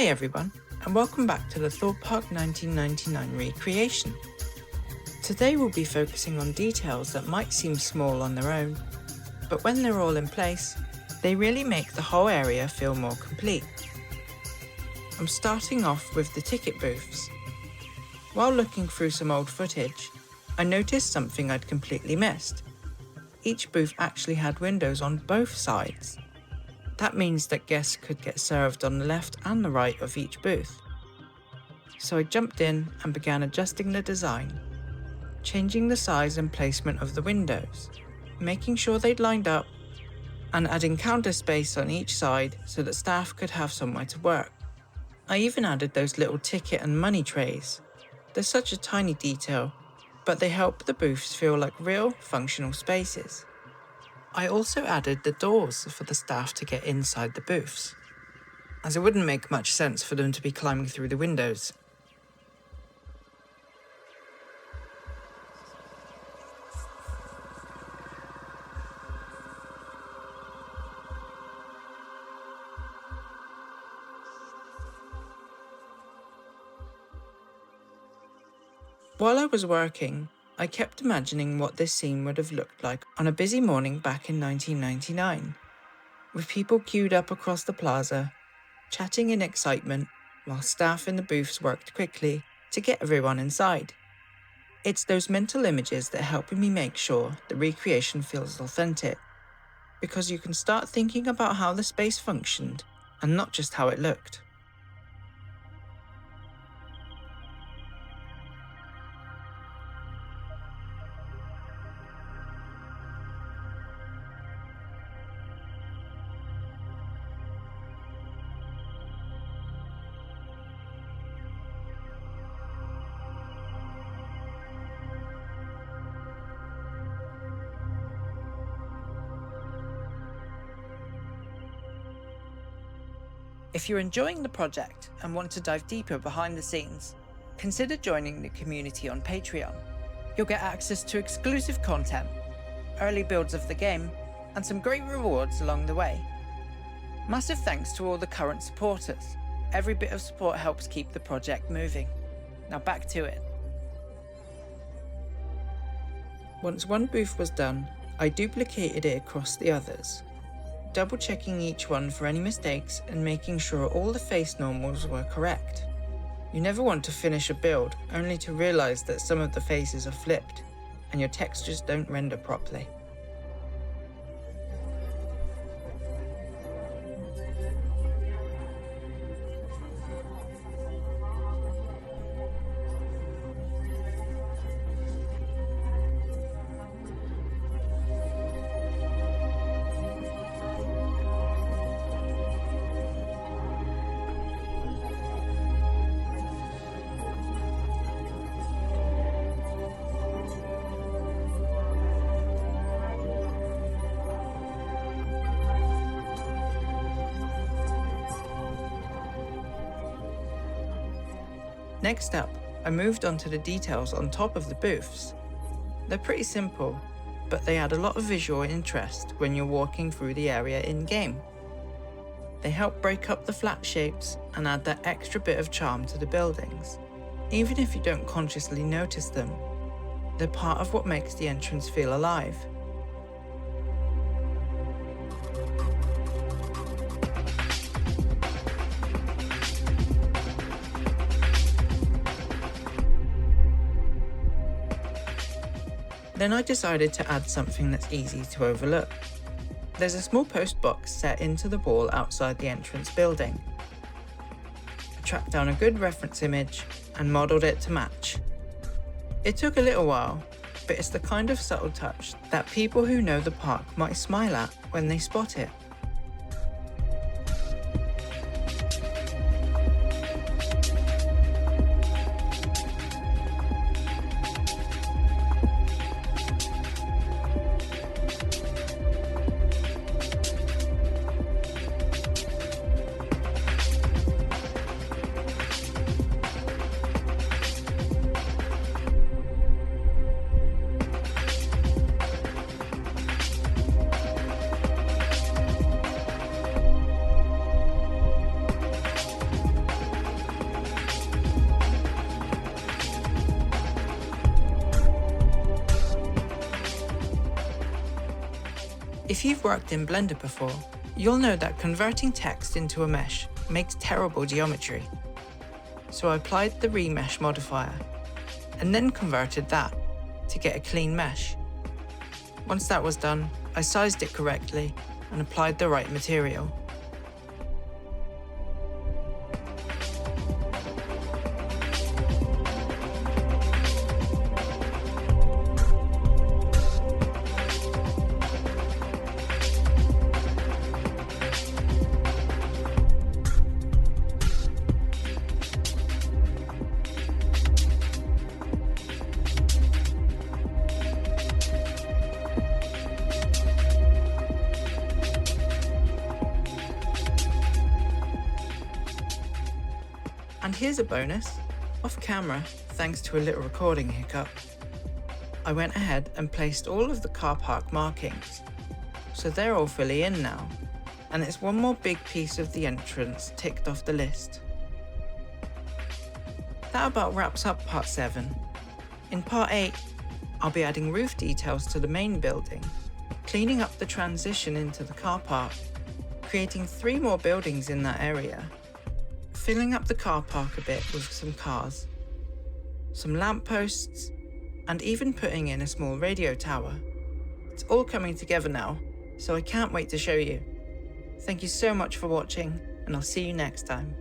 Hi everyone, and welcome back to the Thorpe Park 1999 recreation. Today we'll be focusing on details that might seem small on their own, but when they're all in place, they really make the whole area feel more complete. I'm starting off with the ticket booths. While looking through some old footage, I noticed something I'd completely missed. Each booth actually had windows on both sides. That means that guests could get served on the left and the right of each booth. So I jumped in and began adjusting the design, changing the size and placement of the windows, making sure they'd lined up, and adding counter space on each side so that staff could have somewhere to work. I even added those little ticket and money trays. They're such a tiny detail, but they help the booths feel like real, functional spaces. I also added the doors for the staff to get inside the booths, as it wouldn't make much sense for them to be climbing through the windows. While I was working, I kept imagining what this scene would have looked like on a busy morning back in 1999, with people queued up across the plaza, chatting in excitement, while staff in the booths worked quickly to get everyone inside. It's those mental images that help me make sure the recreation feels authentic, because you can start thinking about how the space functioned and not just how it looked. If you're enjoying the project and want to dive deeper behind the scenes, consider joining the community on Patreon. You'll get access to exclusive content, early builds of the game, and some great rewards along the way. Massive thanks to all the current supporters. Every bit of support helps keep the project moving. Now back to it. Once one booth was done, I duplicated it across the others, double-checking each one for any mistakes and making sure all the face normals were correct. You never want to finish a build only to realize that some of the faces are flipped and your textures don't render properly. Next up, I moved on to the details on top of the booths. They're pretty simple, but they add a lot of visual interest when you're walking through the area in-game. They help break up the flat shapes and add that extra bit of charm to the buildings. Even if you don't consciously notice them, they're part of what makes the entrance feel alive. Then I decided to add something that's easy to overlook. There's a small post box set into the wall outside the entrance building. I tracked down a good reference image and modelled it to match. It took a little while, but it's the kind of subtle touch that people who know the park might smile at when they spot it. If you've worked in Blender before, you'll know that converting text into a mesh makes terrible geometry. So I applied the remesh modifier and then converted that to get a clean mesh. Once that was done, I sized it correctly and applied the right material. And here's a bonus. Off camera, thanks to a little recording hiccup, I went ahead and placed all of the car park markings. So they're all fully in now, and it's one more big piece of the entrance ticked off the list. That about wraps up part 7. In part 8, I'll be adding roof details to the main building, cleaning up the transition into the car park, creating 3 more buildings in that area, filling up the car park a bit with some cars, some lampposts, and even putting in a small radio tower. It's all coming together now, so I can't wait to show you. Thank you so much for watching, and I'll see you next time.